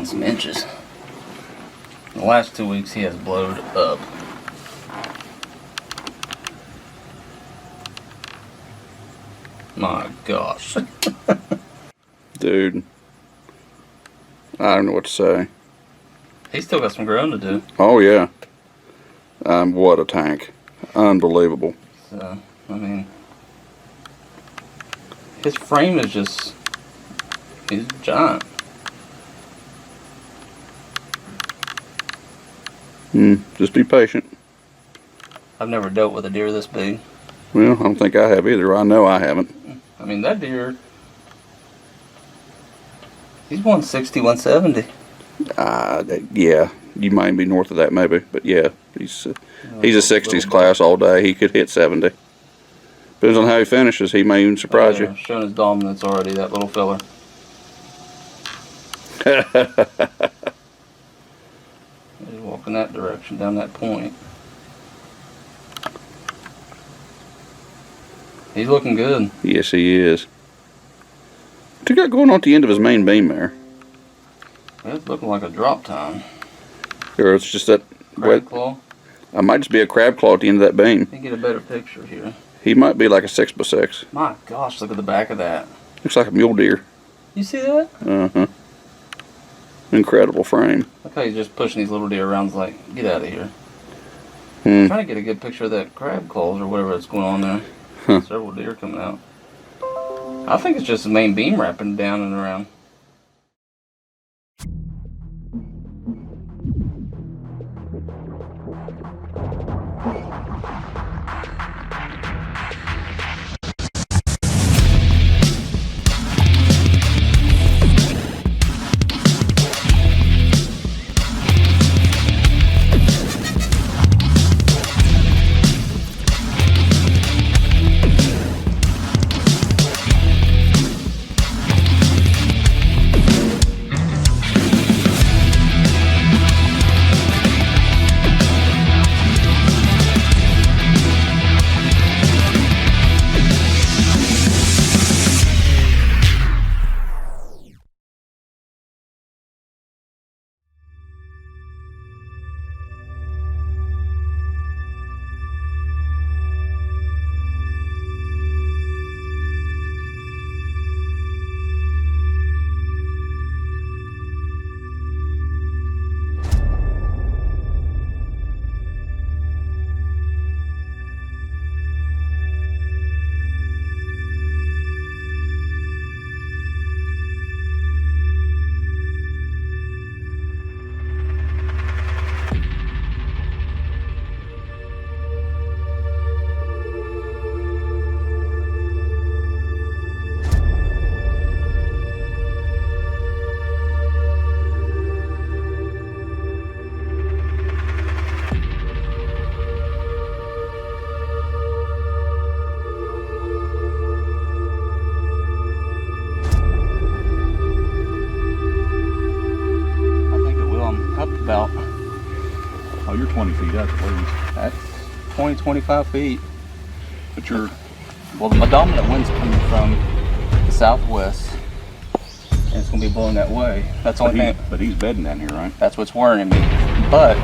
on some inches. The last 2 weeks he has blowed up. My gosh. Dude, I don't know what to say. He's still got some growing to do. Oh yeah. What a tank. Unbelievable. So, I mean, his frame is just, he's giant. Just be patient. I've never dealt with a deer this big. Well, I don't think I have either. I know I haven't. I mean, that deer, he's 160, 170. Yeah, you might be north of that maybe, but yeah, he's a 60s class all day. He could hit 70. Depends on how he finishes. He may even surprise you. Showing his dominance already, that little fella. He's walking that direction, down that point. He's looking good. Yes, he is. What's he got going on at the end of his main beam there? It's looking like a drop time. Or it's just that Crab claw. I might just be a crab claw at the end of that beam. Let me get a better picture here. He might be like a 6x6. My gosh, look at the back of that. Looks like a mule deer. You see that? Uh-huh. Incredible frame. Look how he's just pushing these little deer around. It's like, get out of here. I'm trying to get a good picture of that crab claws or whatever that's going on there. Several deer coming out. I think it's just the main beam wrapping down and around. About, Oh, you're 20 feet up at least. that's 20, 25 feet. But you're... Well, my dominant wind's coming from the southwest, and it's going to be blowing that way. That's the only thing. But he's bedding down here, right? That's what's worrying me. But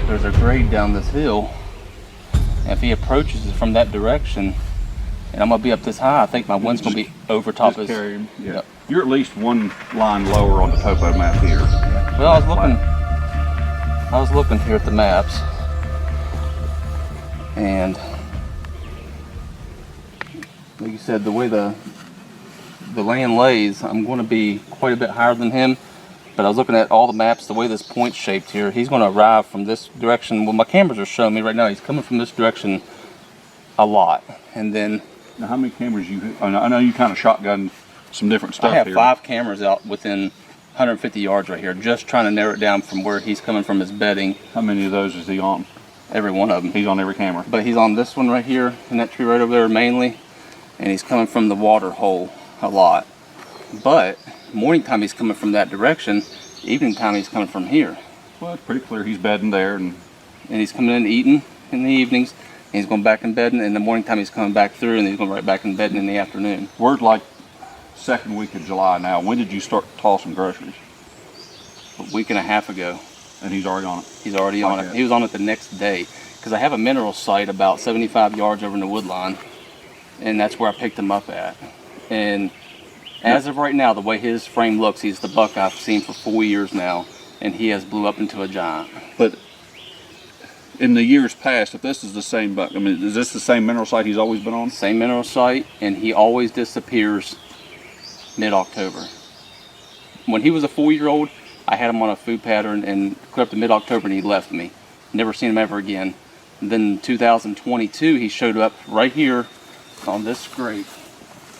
there's a grade down this hill, and if he approaches it from that direction, and I'm going to be up this high, I think my wind's going to be over top his... Carry him. Yeah. Yep. You're at least one line lower on the topo map here. Well, I was looking here at the maps, and like you said, the way the land lays, I'm going to be quite a bit higher than him. But I was looking at all the maps, the way this point's shaped here. He's going to arrive from this direction. Well, my cameras are showing me right now he's coming from this direction a lot. And then... Now, how many cameras you... I know you kind of shotgun some different stuff here. I have 5 cameras out within 150 yards right here, just trying to narrow it down from where he's coming from his bedding. How many of those is he on? Every one of them. He's on every camera. But he's on this one right here, in that tree right over there mainly, and he's coming from the water hole a lot. But morning time he's coming from that direction, evening time he's coming from here. Well, it's pretty clear he's bedding there, and he's coming in eating in the evenings, and he's going back in bedding, and in the morning time he's coming back through, and he's going right back in bedding in the afternoon. We're like second week of July now. When did you start tossing groceries? a week and a half ago. And he's already on it. He's already on it. He was on it the next day because I have a mineral site about 75 yards over in the wood line, and that's where I picked him up at. And as of right now, the way his frame looks, he's the buck I've seen for 4 years now, and he has blew up into a giant. But in the years past, if this is the same buck, I mean, is this the same mineral site he's always been on? Same mineral site, and he always disappears mid-October. When he was a 4-year-old, I had him on a food pattern and clear up to mid-October, and he left me. Never seen him ever again. And then in 2022, he showed up right here on this scrape.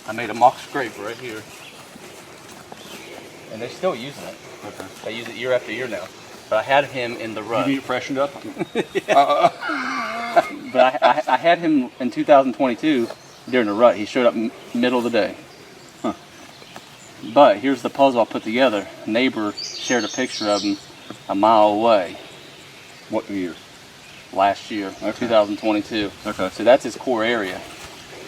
I made a mock scrape right here. And they're still using it. Okay. They use it year after year now. But I had him in the rut. You need it freshened up? But I had him in 2022 during the rut. He showed up middle of the day. Huh. But here's the puzzle I put together. A neighbor shared a picture of him a mile away What year? last year, Okay. 2022. Okay. So that's his core area.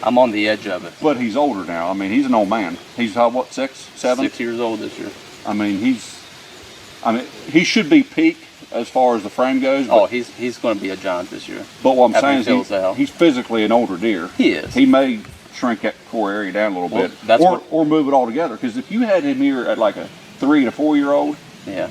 I'm on the edge of it. But he's older now. I mean, he's an old man. He's what, 6, 7? 6 years old this year. I mean, he should be peak as far as the frame goes. But, Oh, he's going to be a giant this year. but what I'm after he saying fills is out. he's physically an older deer. He is. He may shrink that core area down a little Well, bit, that's what- or move it all together. Because if you had him here at like a 3 and a 4-year-old, Yeah.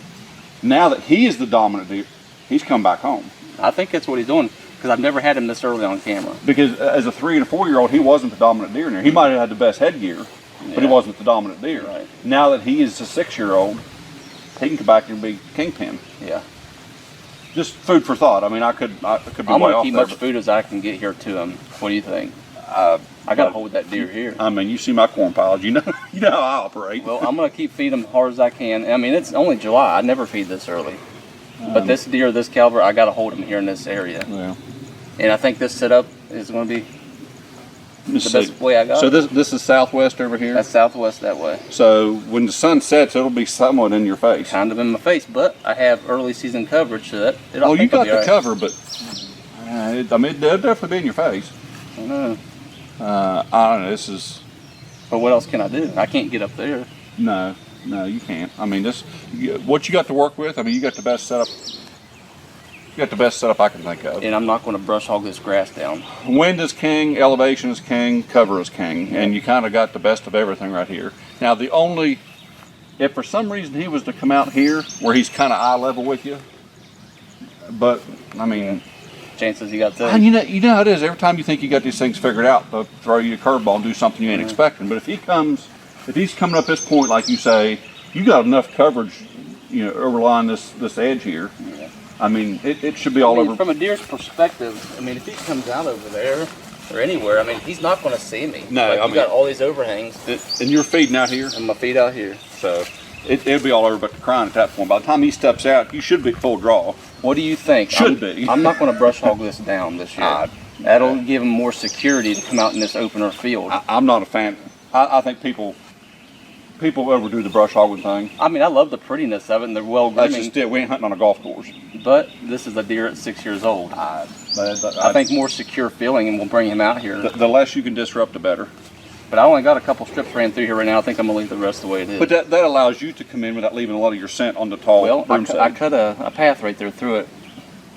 now that he is the dominant deer, he's come back home. I think that's what he's doing because I've never had him this early on camera. Because as a 3 and a 4-year-old, he wasn't the dominant deer in there. He might have had the best headgear, but he Yeah. wasn't the dominant deer. Right. Now that he is a 6-year-old, he can come back and be kingpin. Yeah. Just food for thought. I mean, I could be I'm way going to off keep there. much food as I can get here to him. What do you think? I got to hold that deer here. I mean, you see my corn piles. You know how I operate. Well, I'm going to keep feeding him hard as I can. I mean, it's only July. I never feed this early. But this deer, this caliber, I got to hold him here in this area. Well, And I think this setup is going to be let's the see. best way I got So it. this is southwest over here. That's southwest that way. So when the sun sets, it'll be somewhat in your face. Kind of in my face, but I have early season coverage, so that Oh, you it'll got be the all right. cover, but I mean, it'll definitely be in your face. I know. I don't know. This is. But what else can I do? I can't get up there. No, you can't. I mean, what you got to work with. I mean, you got the best setup. You got the best setup I can think of. And I'm not going to brush hog this grass down. Wind is king, elevation is king, cover is king, and you kind of got the best of everything right here. Now, if for some reason he was to come out here where he's kind of eye level with you, but I mean, Chances you got to. and you know how it is. Every time you think you got these things figured out, they'll throw you a curveball and do something you ain't expecting. But if he's coming up this point, like you say, you got enough coverage, overlying this edge here. Yeah. I mean, it should be all over. From a deer's perspective, I mean, if he comes out over there or anywhere, I mean, he's not going to see me. No, Like, I you mean- got all these overhangs And you're feeding out here, and my feet out here. so it'll be all over but the crying at that point. By the time he steps out, you should be full draw. What do you think? Should be. I'm not going to brush hog this down this year. That'll give him more security to come out in this opener field. I'm not a fan. I think people overdo the brush hogging thing. I mean, I love the prettiness of it, and they're well That's grooming. just it. We ain't hunting on a golf course. But this is a deer at 6 years old. I think more secure feeling, and we'll bring him out here. the less you can disrupt, the better. But I only got a couple strips ran through here right now. I think I'm gonna leave the rest the way it is. But that allows you to come in without leaving a lot of your scent on the tall well, broomstick. I cut a path right there through it,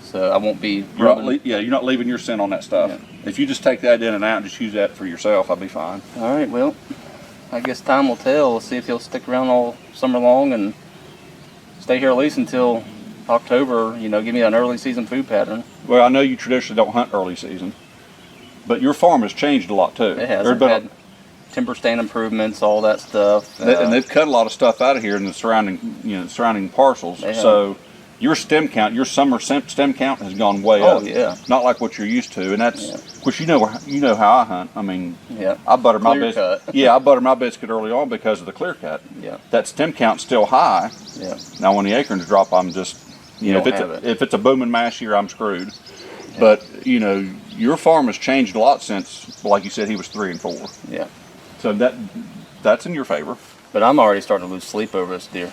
so I won't be You're not, rubbing. you're not leaving your scent on that stuff. Yeah. If you just take that in and out and just use that for yourself, I'll be fine. All right, well, I guess time will tell. We'll see if he'll stick around all summer long and stay here at least until October. Give me an early season food pattern. Well, I know you traditionally don't hunt early season, but your farm has changed a lot too. It has. There's I've been had timber stand improvements, all that stuff. and they've cut a lot of stuff out of here in the surrounding parcels. They have. So your stem count, your summer stem count has gone way Oh, up. yeah. Not like what you're used to, and that's of course you know how I hunt. I mean, Yeah. I butter my Clear biscuit. cut. Yeah, I butter my biscuit early on because of the clear cut. Yeah. That stem count's still high. Yeah. Now when the acorns drop, I'm just You if don't it's have it. if it's a booming mash year, I'm screwed. But your farm has changed a lot since, like you said, he was 3 and 4. Yeah. So that's in your favor. But I'm already starting to lose sleep over this deer.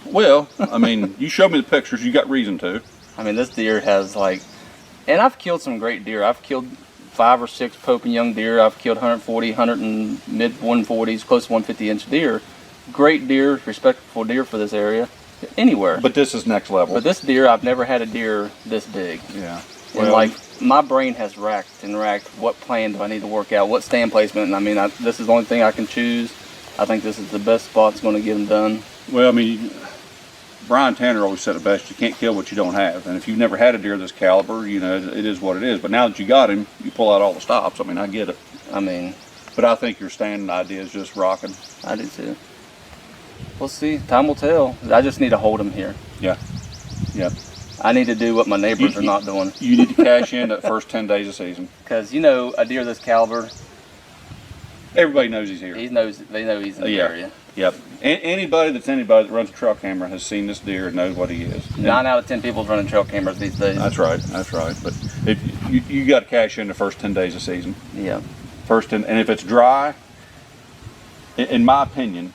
Well, I mean, you showed me the pictures. You got reason to. I mean, this deer has and I've killed some great deer. I've killed 5 or 6 Pope and young deer. I've killed 140, 100 and mid 140s, close to 150 inch deer. Great deer, respectful deer for this area. anywhere. But this is next level. But this deer, I've never had a deer this big. Yeah. And like, my brain has racked and racked. What plan do I need to work out? What stand placement? And I mean, this is the only thing I can choose. I think this is the best spot that's going to get them done. Well, I mean, Brian Tanner always said it best, you can't kill what you don't have. And if you've never had a deer this caliber, you know, it is what it is. But now that you got him, you pull out all the stops. I mean, I get it. I mean, but I think your standing idea is just rocking. I do too. We'll see. Time will tell. I just need to hold him here. Yeah. Yeah. I need to do what my neighbors are not doing. You need to cash in that first 10 days of season. Because, you know, a deer this caliber, everybody knows he's here. they know he's in the area. Yep. Anybody that runs a trail camera has seen this deer and knows what he is. 9 out of 10 people's running trail cameras these days. That's right. That's right. But if you got to cash in the first 10 days of season. Yeah. And if it's dry, in my opinion,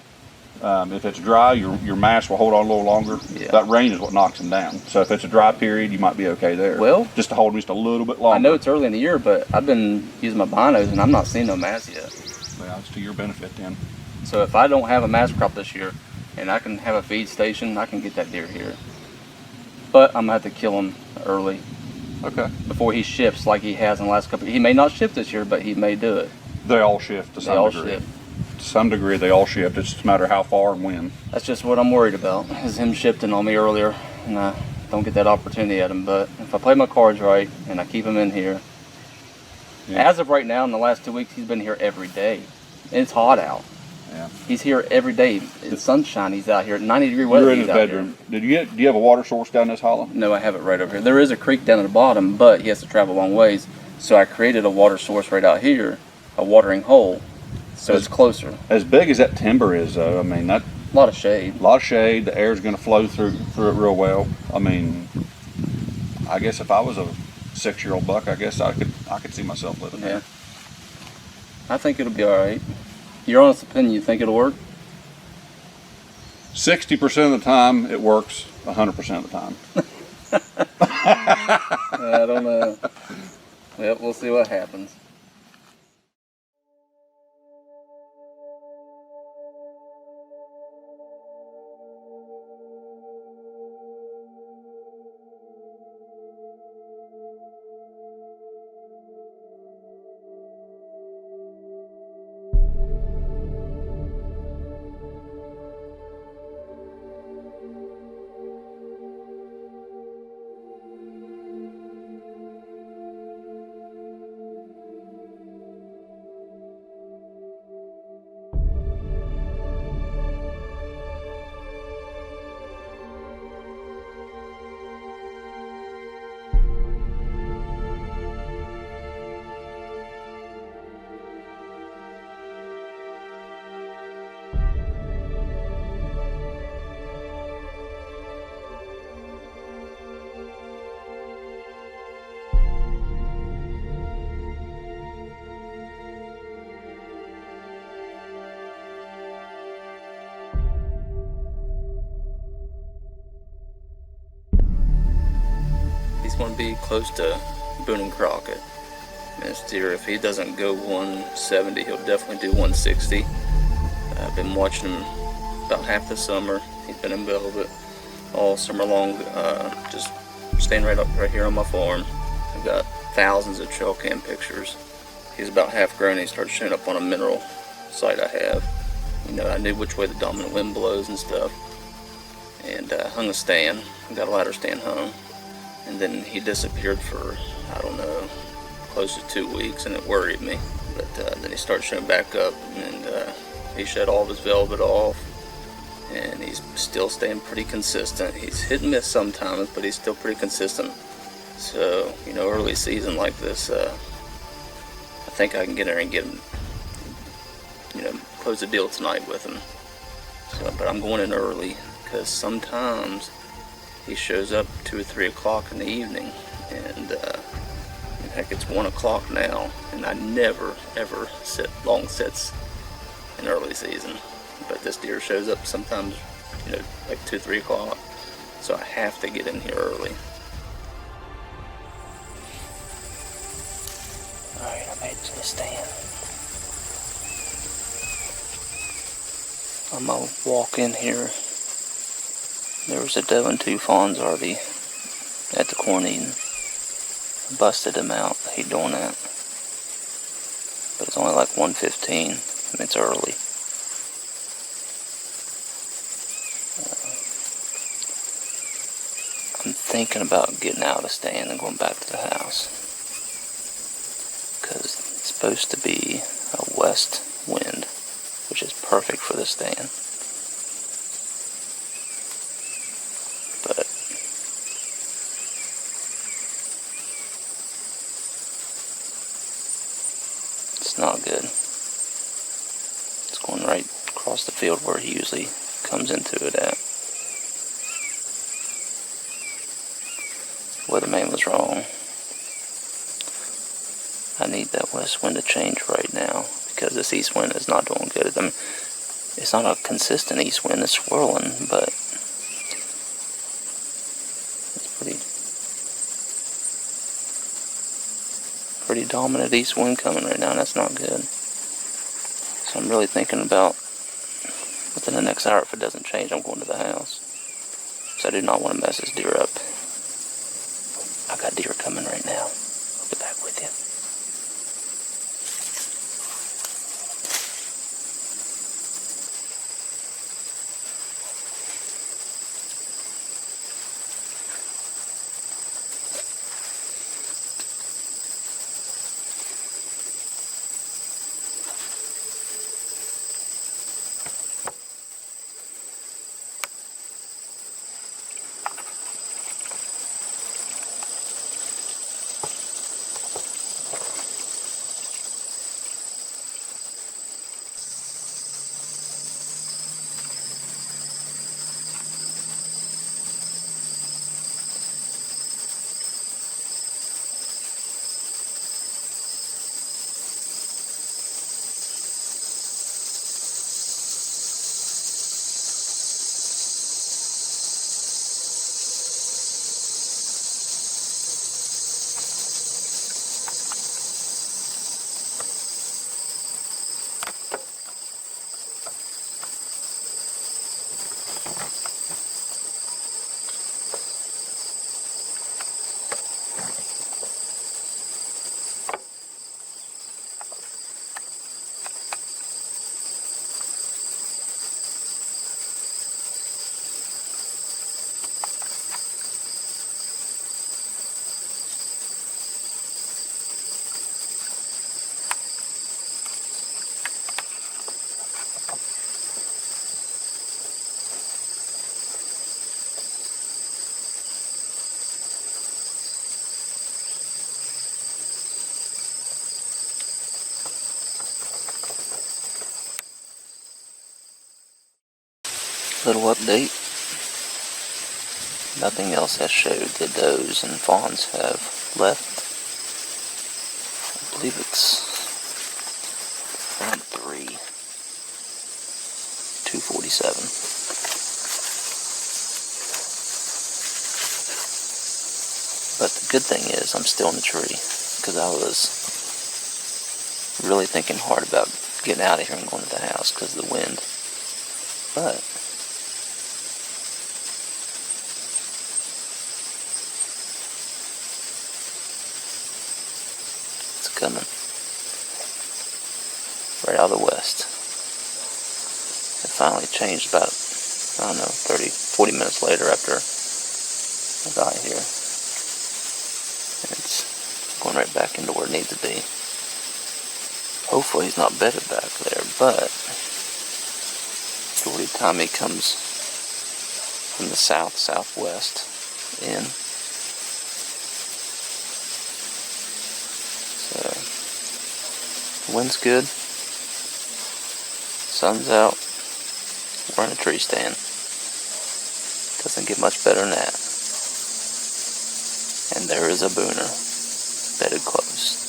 if it's dry, your mass will hold on a little longer. Yeah. That rain is what knocks them down. So if it's a dry period, you might be okay there. Well, just to hold them just a little bit longer. I know it's early in the year, but I've been using my binos and I'm not seeing no mass yet. Well, it's to your benefit then. So if I don't have a mass crop this year and I can have a feed station, I can get that deer here. But I'm gonna have to kill him early. Okay. Before he shifts like he has in the last couple. He may not shift this year, but he may do it. They all shift to some degree. To some degree, they all shift. It's just a matter of how far and when. That's just what I'm worried about, is him shifting on me earlier, and I don't get that opportunity at him. But if I play my cards right and I keep him in here, as of right now, in the last 2 weeks, he's been here every day. And it's hot out. Yeah. He's here every day. It's sunshine. He's out here. 90-degree weather. You're in his bedroom. Do you have a water source down this hollow? No, I have it right over here. There is a creek down at the bottom, but he has to travel a long ways. So I created a water source right out here, a watering hole, so it's closer. As big as that timber is, though, I mean, that a lot of shade. A lot of shade. The air's going to flow through it real well. I mean, I guess if I was a 6-year-old buck, I guess I could see myself living there. I think it'll be all right. Your honest opinion, you think it'll work? 60% of the time it works. 100% of the time. I don't know. Yep, we'll see what happens. He's going to be close to Boone and Crockett. And this deer, if he doesn't go 170, he'll definitely do 160. I've been watching him about half the summer. He's been in velvet all summer long, just staying right here on my farm. I've got thousands of trail cam pictures. He's about half grown and he started showing up on a mineral site I have. You know, I knew which way the dominant wind blows and stuff. And hung a stand, got a ladder stand hung. And then he disappeared for, I don't know, close to 2 weeks, and it worried me. But then he started showing back up, and he shed all of his velvet off, and he's still staying pretty consistent. He's hit and miss sometimes, but he's still pretty consistent. So, you know, early season like this, I think I can get in there and get him, you know, close the deal tonight with him. So, but I'm going in early, because sometimes he shows up 2 or 3 o'clock in the evening, and heck, it's 1 o'clock now, and I never ever sit long sits in early season. But this deer shows up sometimes, you know, like 2, 3 o'clock, so I have to get in here early. All right, I made it to the stand. I'm gonna walk in here There was a doe and 2 fawns already at the corn eating. Busted him out. I hate doing that. But it's only like 1:15 and it's early. I'm thinking about getting out of the stand and going back to the house. Because it's supposed to be a west wind, which is perfect for the stand. But it's not good. It's going right across the field where he usually comes into it at. Weatherman was wrong. I need that west wind to change right now because this east wind is not doing good. I mean, it's not a consistent east wind, it's swirling, but it's pretty dominant east wind coming right now, and that's not good. So I'm really thinking about within the next hour, if it doesn't change, I'm going to the house. So I do not want to mess this deer up. I got deer coming right now. I'll get back with you. Little update. Nothing else has showed. The does and fawns have left. I believe it's front 3, 247. But the good thing is I'm still in the tree because I was really thinking hard about getting out of here and going to the house because of the wind. But coming right out of the west. It finally changed about, I don't know, 30, 40 minutes later after I got here. And it's going right back into where it needs to be. Hopefully he's not bedded back there, but every time he comes from the south, southwest in, wind's good, sun's out, we're in a tree stand. Doesn't get much better than that. And there is a booner, bedded close.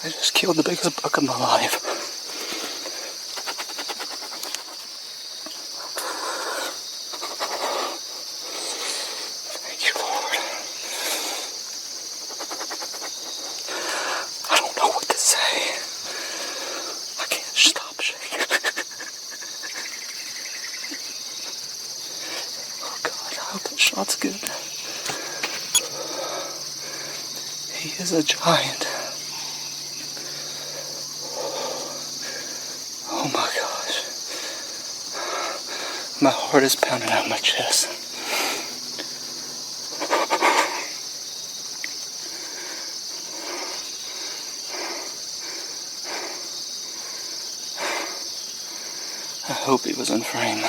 I just killed the biggest buck of my life. Thank you, Lord. I don't know what to say. I can't stop shaking. Oh God, I hope that shot's good. He is a giant. Oh my gosh. My heart is pounding out my chest. I hope he was in frame.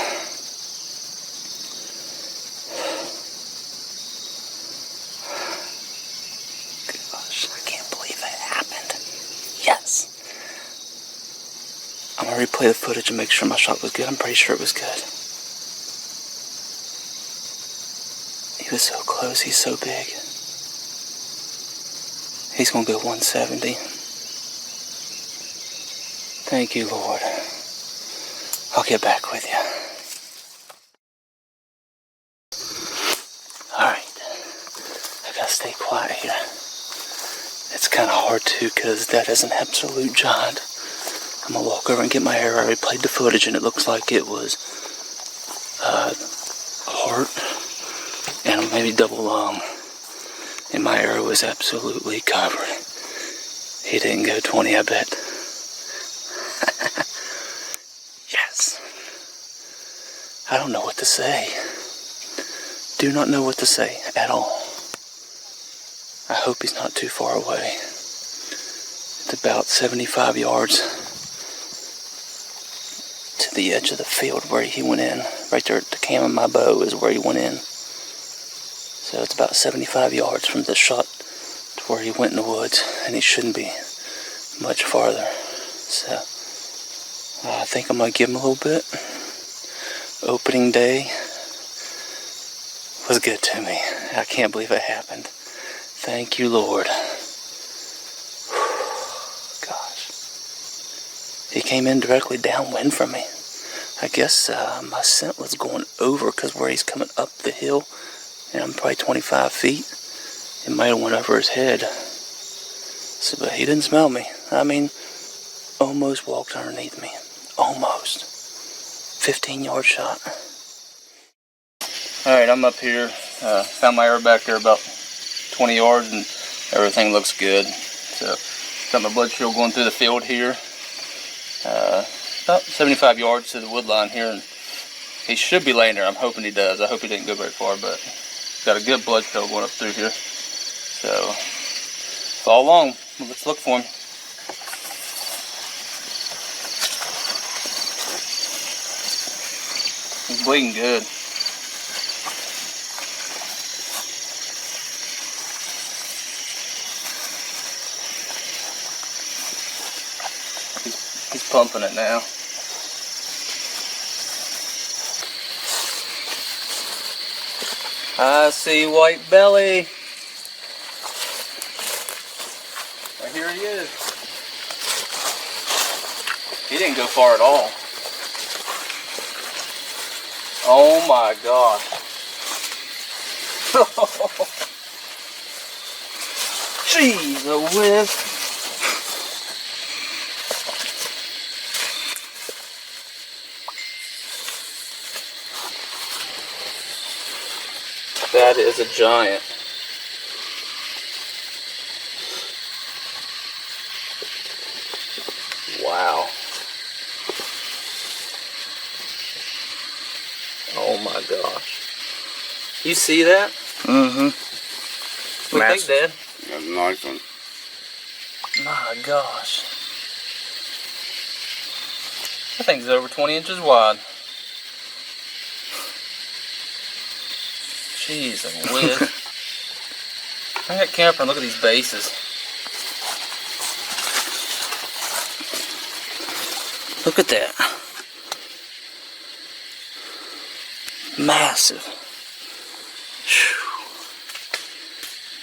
Gosh, I can't believe that happened. Yes. I'm gonna replay the footage and make sure my shot was good. I'm pretty sure it was good. He was so close, he's so big. He's gonna go 170. Thank you, Lord. I'll get back with you. Alright. I gotta stay quiet here. It's kinda hard to, because that is an absolute giant. I'm gonna walk over and get my arrow. I replayed the footage and it looks like it was heart and maybe double lung. And my arrow was absolutely covered. He didn't go 20, I bet. Yes. I don't know what to say. Do not know what to say at all. I hope he's not too far away. It's about 75 yards to the edge of the field where he went in. Right there at the cam of my bow is where he went in. So it's about 75 yards from the shot to where he went in the woods, and he shouldn't be much farther. So I think I'm going to give him a little bit. Opening day was good to me. I can't believe it happened. Thank you, Lord. Gosh. He came in directly downwind from me. I guess my scent was going over, because where he's coming up the hill, and I'm probably 25 feet, it might have went over his head. So, but he didn't smell me. I mean, almost walked underneath me. Almost. 15-yard shot. Alright, I'm up here. Found my arrow back there about 20 yards, and everything looks good. So, got my blood trail going through the field here. About 75 yards to the wood line here, and he should be laying there. I'm hoping he does. I hope he didn't go very far, but got a good blood trail going up through here. So, follow along. Let's look for him. He's bleeding good. He's pumping it now. I see white belly. Right here he is. He didn't go far at all. Oh my gosh. Jeez, a whiz. That is a giant. Wow. Oh my gosh. You see that? Mm-hmm. What do you think, Dad? That's a nice one. My gosh. That thing's over 20 inches wide. Jeez, a whiz. Bring that camera and look at these bases. Look at that. Massive.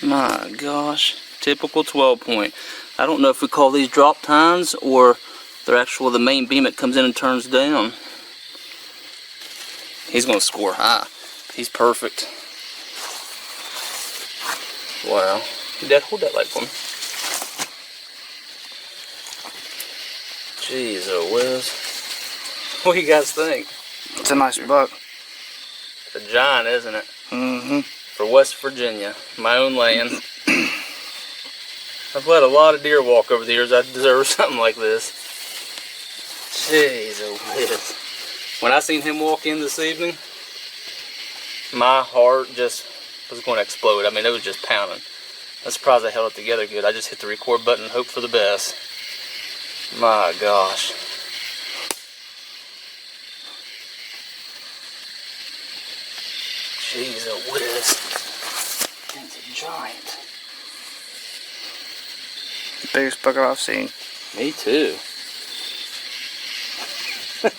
Whew. My gosh, typical 12 point. I don't know if we call these drop tines or they're actually the main beam that comes in and turns down. He's gonna score high. He's perfect. Wow. Dad, hold that light for me. Jeez, oh whiz. What do you guys think? It's a nice buck. It's a giant, isn't it? Mm-hmm. For West Virginia, my own land. I've let a lot of deer walk over the years. I deserve something like this. Jeez, oh whiz. When I seen him walk in this evening, my heart just was going to explode. I mean, it was just pounding. I'm surprised I held it together good. I just hit the record button and hope for the best. My gosh. Jeez, oh whiz. It's a giant. Biggest buck I've seen. Me too.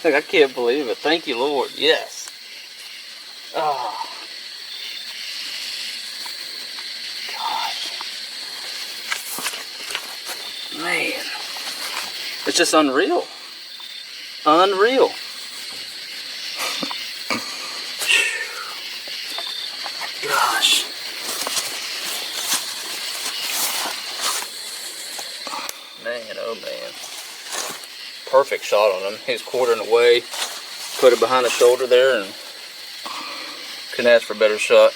I can't believe it. Thank you, Lord. Yes. Oh. Gosh. Man. It's just unreal. Unreal. Gosh. Man, oh man. Perfect shot on him. He was quartering away, put it behind the shoulder there, and couldn't ask for a better shot.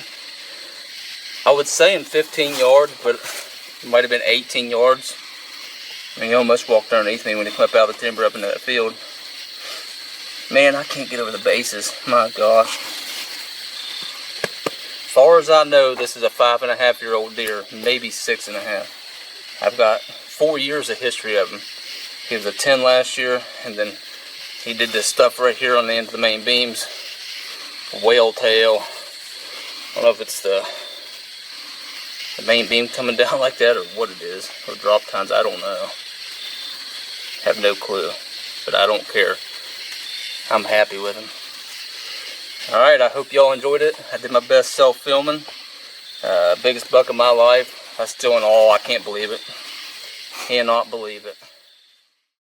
I would say in 15 yards, but it might have been 18 yards. I mean, he almost walked underneath me when he came up out of the timber up into that field. Man, I can't get over the bases. My gosh. As far as I know, this is a 5.5-year-old deer, maybe 6.5. I've got 4 years of history of him. He was a 10 last year, and then he did this stuff right here on the end of the main beams. Whale tail. I don't know if it's the main beam coming down like that or what it is, or drop tines, I don't know. Have no clue, but I don't care. I'm happy with him. Alright, I hope y'all enjoyed it. I did my best self-filming. Biggest buck of my life. I'm still in awe. I can't believe it. Cannot believe it.